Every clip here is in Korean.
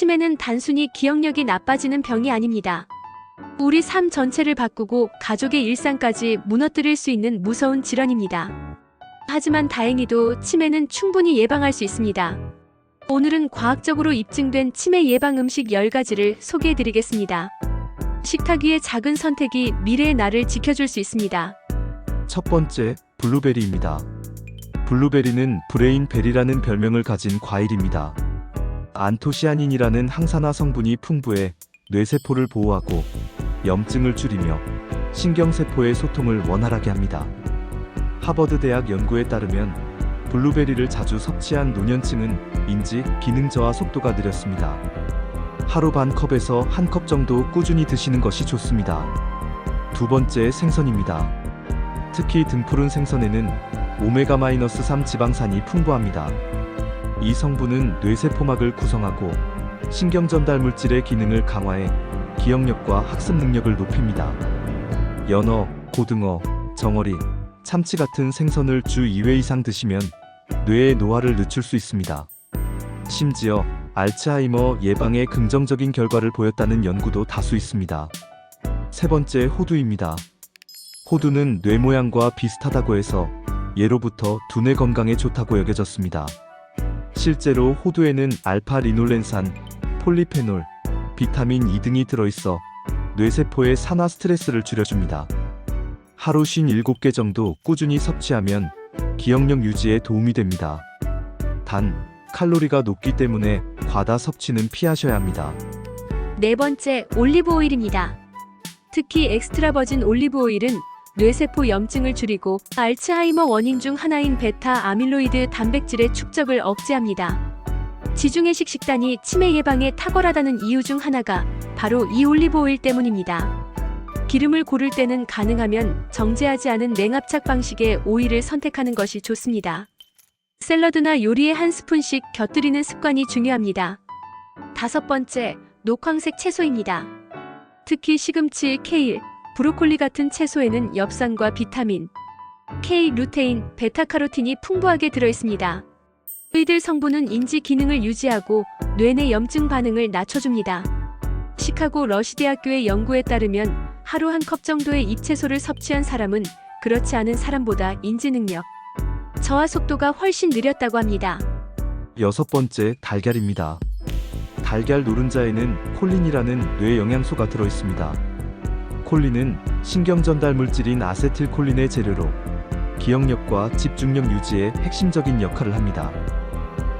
치매는 단순히 기억력이 나빠지는 병이 아닙니다. 우리 삶 전체를 바꾸고 가족의 일상까지 무너뜨릴 수 있는 무서운 질환입니다. 하지만 다행히도 치매는 충분히 예방할 수 있습니다. 오늘은 과학적으로 입증된 치매 예방 음식 10가지를 소개해드리겠습니다. 식탁 위의 작은 선택이 미래의 나를 지켜줄 수 있습니다. 첫 번째, 블루베리입니다. 블루베리는 브레인베리라는 별명을 가진 과일입니다. 안토시아닌이라는 항산화 성분이 풍부해 뇌세포를 보호하고 염증을 줄이며 신경세포의 소통을 원활하게 합니다. 하버드 대학 연구에 따르면 블루베리를 자주 섭취한 노년층은 인지, 기능 저하 속도가 느렸습니다. 하루 반 컵에서 한 컵 정도 꾸준히 드시는 것이 좋습니다. 두 번째, 생선입니다. 특히 등푸른 생선에는 오메가-3 지방산이 풍부합니다. 이 성분은 뇌세포막을 구성하고 신경전달 물질의 기능을 강화해 기억력과 학습 능력을 높입니다. 연어, 고등어, 정어리, 참치 같은 생선을 주 2회 이상 드시면 뇌의 노화를 늦출 수 있습니다. 심지어 알츠하이머 예방에 긍정적인 결과를 보였다는 연구도 다수 있습니다. 세 번째, 호두입니다. 호두는 뇌 모양과 비슷하다고 해서 예로부터 두뇌 건강에 좋다고 여겨졌습니다. 실제로 호두에는 알파-리놀렌산, 폴리페놀, 비타민 E 등이 들어있어 뇌세포의 산화 스트레스를 줄여줍니다. 하루 57개 정도 꾸준히 섭취하면 기억력 유지에 도움이 됩니다. 단, 칼로리가 높기 때문에 과다 섭취는 피하셔야 합니다. 네 번째, 올리브 오일입니다. 특히 엑스트라 버진 올리브 오일은 뇌세포 염증을 줄이고 알츠하이머 원인 중 하나인 베타 아밀로이드 단백질의 축적을 억제합니다. 지중해식 식단이 치매 예방에 탁월하다는 이유 중 하나가 바로 이 올리브 오일 때문입니다. 기름을 고를 때는 가능하면 정제하지 않은 냉압착 방식의 오일을 선택하는 것이 좋습니다. 샐러드나 요리에 한 스푼씩 곁들이는 습관이 중요합니다. 다섯 번째, 녹황색 채소입니다. 특히 시금치, 케일, 브로콜리 같은 채소에는 엽산과 비타민 K, 루테인, 베타카로틴이 풍부하게 들어있습니다. 이들 성분은 인지 기능을 유지하고 뇌내 염증 반응을 낮춰줍니다. 시카고 러시대학교의 연구에 따르면 하루 한 컵 정도의 잎채소를 섭취한 사람은 그렇지 않은 사람보다 인지 능력, 저하 속도가 훨씬 느렸다고 합니다. 여섯 번째, 달걀입니다. 달걀 노른자에는 콜린이라는 뇌 영양소가 들어있습니다. 콜린은 신경전달 물질인 아세틸콜린의 재료로 기억력과 집중력 유지에 핵심적인 역할을 합니다.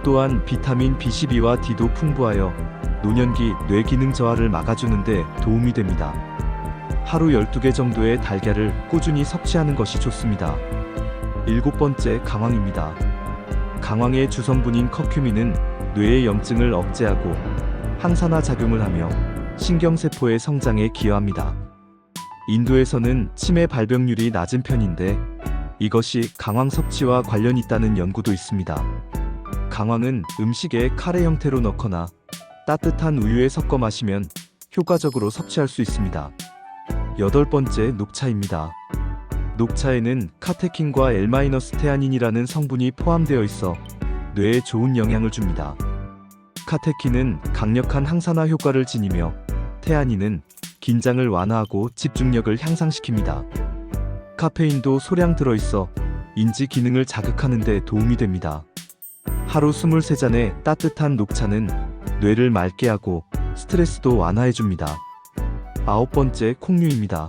또한 비타민 B12와 D도 풍부하여 노년기 뇌 기능 저하를 막아주는 데 도움이 됩니다. 하루 12개 정도의 달걀을 꾸준히 섭취하는 것이 좋습니다. 일곱 번째, 강황입니다. 강황의 주성분인 커큐민은 뇌의 염증을 억제하고 항산화 작용을 하며 신경세포의 성장에 기여합니다. 인도에서는 치매 발병률이 낮은 편인데 이것이 강황 섭취와 관련이 있다는 연구도 있습니다. 강황은 음식에 카레 형태로 넣거나 따뜻한 우유에 섞어 마시면 효과적으로 섭취할 수 있습니다. 여덟 번째, 녹차입니다. 녹차에는 카테킨과 L-테아닌이라는 성분이 포함되어 있어 뇌에 좋은 영향을 줍니다. 카테킨은 강력한 항산화 효과를 지니며 테아닌은 긴장을 완화하고 집중력을 향상시킵니다. 카페인도 소량 들어있어 인지 기능을 자극하는 데 도움이 됩니다. 하루 23잔의 따뜻한 녹차는 뇌를 맑게 하고 스트레스도 완화해줍니다. 아홉 번째, 콩류입니다.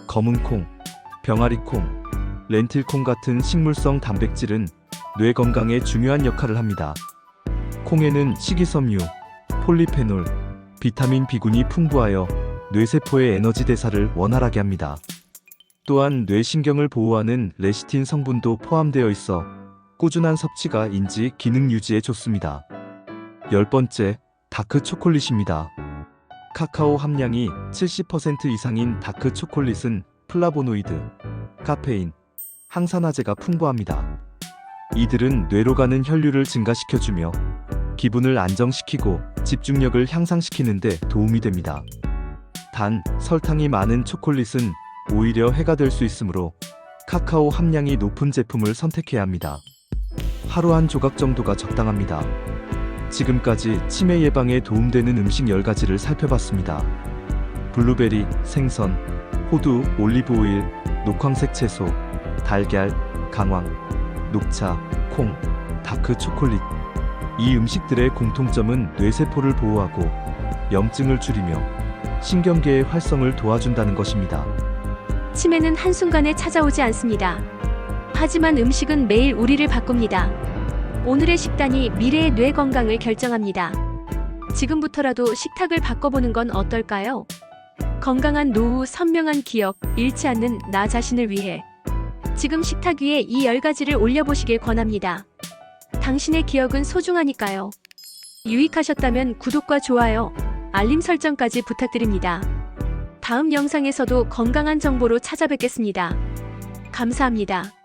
검은콩, 병아리콩, 렌틸콩 같은 식물성 단백질은 뇌 건강에 중요한 역할을 합니다. 콩에는 식이섬유, 폴리페놀, 비타민 B군이 풍부하여 뇌세포의 에너지 대사를 원활하게 합니다. 또한 뇌신경을 보호하는 레시틴 성분도 포함되어 있어 꾸준한 섭취가 인지 기능 유지에 좋습니다. 열 번째, 다크 초콜릿입니다. 카카오 함량이 70% 이상인 다크 초콜릿은 플라보노이드, 카페인, 항산화제가 풍부합니다. 이들은 뇌로 가는 혈류를 증가시켜주며 기분을 안정시키고 집중력을 향상시키는 데 도움이 됩니다. 단, 설탕이 많은 초콜릿은 오히려 해가 될 수 있으므로 카카오 함량이 높은 제품을 선택해야 합니다. 하루 한 조각 정도가 적당합니다. 지금까지 치매 예방에 도움되는 음식 10가지를 살펴봤습니다. 블루베리, 생선, 호두, 올리브오일, 녹황색 채소, 달걀, 강황, 녹차, 콩, 다크 초콜릿. 이 음식들의 공통점은 뇌세포를 보호하고 염증을 줄이며 신경계의 활성을 도와준다는 것입니다. 치매는 한순간에 찾아오지 않습니다. 하지만 음식은 매일 우리를 바꿉니다. 오늘의 식단이 미래의 뇌 건강을 결정합니다. 지금부터라도 식탁을 바꿔보는 건 어떨까요? 건강한 노후, 선명한 기억, 잃지 않는 나 자신을 위해 지금 식탁 위에 이 10가지를 올려보시길 권합니다. 당신의 기억은 소중하니까요. 유익하셨다면 구독과 좋아요, 알림 설정까지 부탁드립니다. 다음 영상에서도 건강한 정보로 찾아뵙겠습니다. 감사합니다.